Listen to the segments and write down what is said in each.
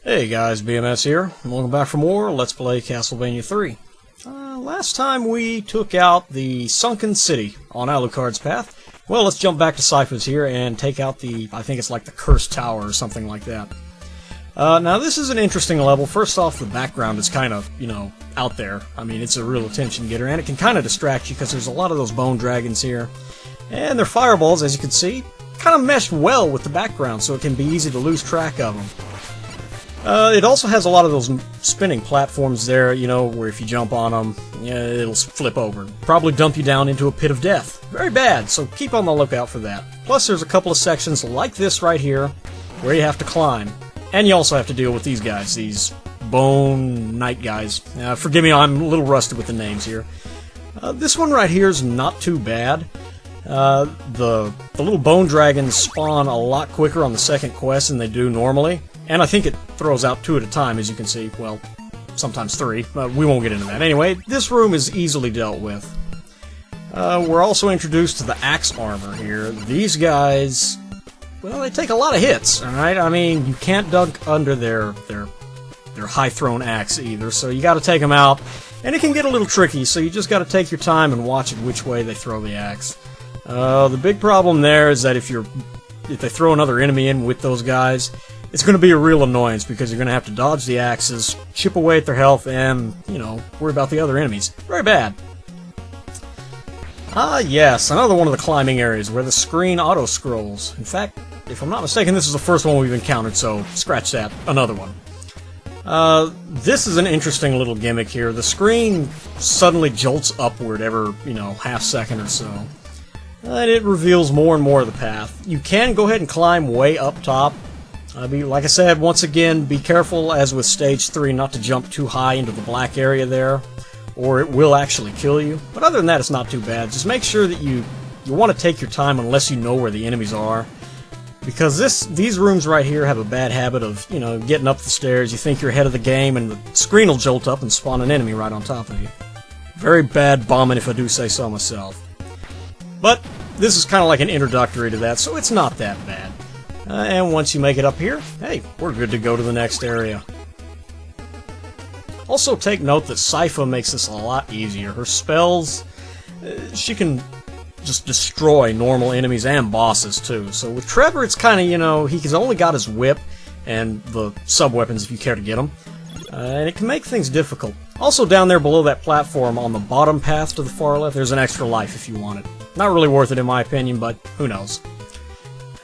Hey guys, BMS here, and welcome back for more Let's Play Castlevania 3. Last time we took out the sunken city on Alucard's path. Well, let's jump back to Sypha's here and take out the, I think it's like the Cursed Tower or something like that. Now this is an interesting level. First off, the background is kind of, out there. I mean, it's a real attention getter, and it can kind of distract you because there's a lot of those bone dragons here. And their fireballs, as you can see, kind of mesh well with the background, so it can be easy to lose track of them. It also has a lot of those spinning platforms there, where if you jump on them, it'll flip over. Probably dump you down into a pit of death. Very bad, so keep on the lookout for that. Plus, there's a couple of sections like this right here, where you have to climb. And you also have to deal with these guys, these bone knight guys. Forgive me, I'm a little rusty with the names here. This one right here is not too bad. The little bone dragons spawn a lot quicker on the second quest than they do normally. And I think it throws out 2 at a time, as you can see. Well, sometimes 3, but we won't get into that. Anyway, this room is easily dealt with. We're also introduced to the axe armor here. These guys, well, they take a lot of hits, alright? I mean, you can't dunk under their high-thrown axe either, so you gotta take them out. And it can get a little tricky, so you just gotta take your time and watch it which way they throw the axe. The big problem there is that if they throw another enemy in with those guys, it's going to be a real annoyance because you're going to have to dodge the axes, chip away at their health, and, worry about the other enemies. Very bad. Yes, another one of the climbing areas where the screen auto-scrolls. In fact, if I'm not mistaken, this is the first one we've encountered, so scratch that. Another one. This is an interesting little gimmick here. The screen suddenly jolts upward every, half second or so. And it reveals more and more of the path. You can go ahead and climb way up top. Like I said, once again, be careful, as with Stage 3, not to jump too high into the black area there, or it will actually kill you. But other than that, it's not too bad. Just make sure that you want to take your time unless you know where the enemies are. Because these rooms right here have a bad habit of, getting up the stairs, you think you're ahead of the game, and the screen will jolt up and spawn an enemy right on top of you. Very bad bombing, if I do say so myself. But this is kind of like an introductory to that, so it's not that bad. And once you make it up here, hey, we're good to go to the next area. Also take note that Sypha makes this a lot easier. Her spells, she can just destroy normal enemies and bosses too. So with Trevor, it's kind of, he's only got his whip and the sub-weapons if you care to get them. And it can make things difficult. Also down there below that platform on the bottom path to the far left, there's an extra life if you want it. Not really worth it in my opinion, but who knows.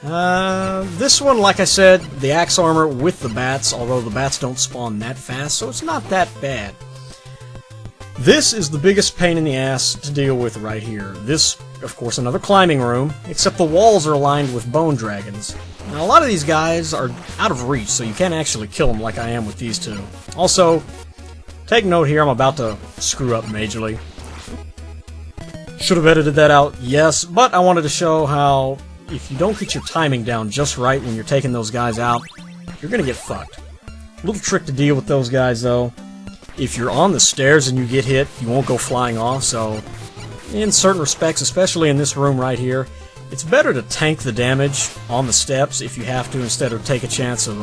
This one, like I said, the axe armor with the bats, although the bats don't spawn that fast, so it's not that bad. This is the biggest pain in the ass to deal with right here. This, of course, another climbing room, except the walls are lined with bone dragons. Now, a lot of these guys are out of reach, so you can't actually kill them like I am with these two. Also, take note here, I'm about to screw up majorly. Should have edited that out, yes, but I wanted to show how if you don't get your timing down just right when you're taking those guys out, you're gonna get fucked. Little trick to deal with those guys, though. If you're on the stairs and you get hit, you won't go flying off, so in certain respects, especially in this room right here, it's better to tank the damage on the steps if you have to, instead of take a chance of,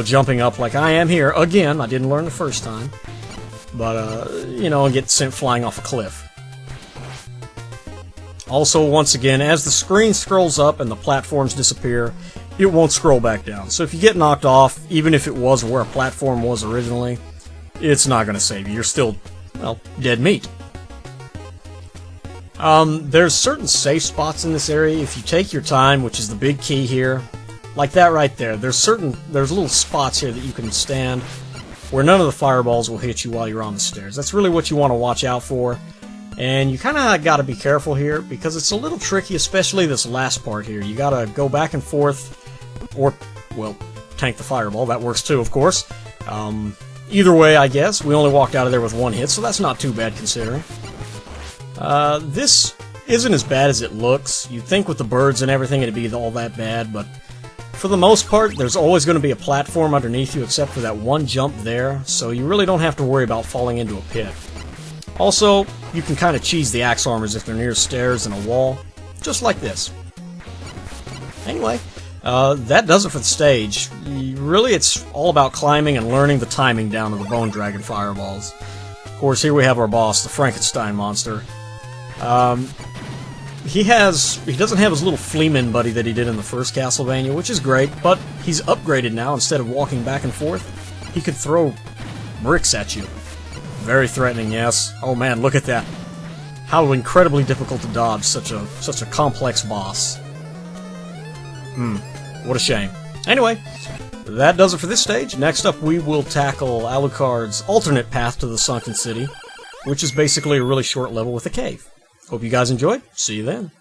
jumping up like I am here. Again, I didn't learn the first time. But, and get sent flying off a cliff. Also, once again, as the screen scrolls up and the platforms disappear, it won't scroll back down. So if you get knocked off, even if it was where a platform was originally, it's not going to save you. You're still, well, dead meat. There's certain safe spots in this area. If you take your time, which is the big key here, like that right there, there's little spots here that you can stand where none of the fireballs will hit you while you're on the stairs. That's really what you want to watch out for. And you kind of got to be careful here, because it's a little tricky, especially this last part here. You got to go back and forth, or, well, tank the fireball. That works too, of course. Either way, I guess. We only walked out of there with 1 hit, so that's not too bad considering. This isn't as bad as it looks. You'd think with the birds and everything it'd be all that bad, but for the most part, there's always going to be a platform underneath you except for that one jump there, so you really don't have to worry about falling into a pit. Also, you can kind of cheese the axe armors if they're near stairs and a wall, just like this. Anyway, That does it for the stage. Really, it's all about climbing and learning the timing down to the Bone Dragon fireballs. Of course, here we have our boss, the Frankenstein monster. He doesn't have his little Fleeman buddy that he did in the first Castlevania, which is great, but he's upgraded now. Instead of walking back and forth, he could throw bricks at you. Very threatening, yes. Oh man, look at that. How incredibly difficult to dodge such a complex boss. What a shame. Anyway, that does it for this stage. Next up, we will tackle Alucard's alternate path to the Sunken City, which is basically a really short level with a cave. Hope you guys enjoyed. See you then.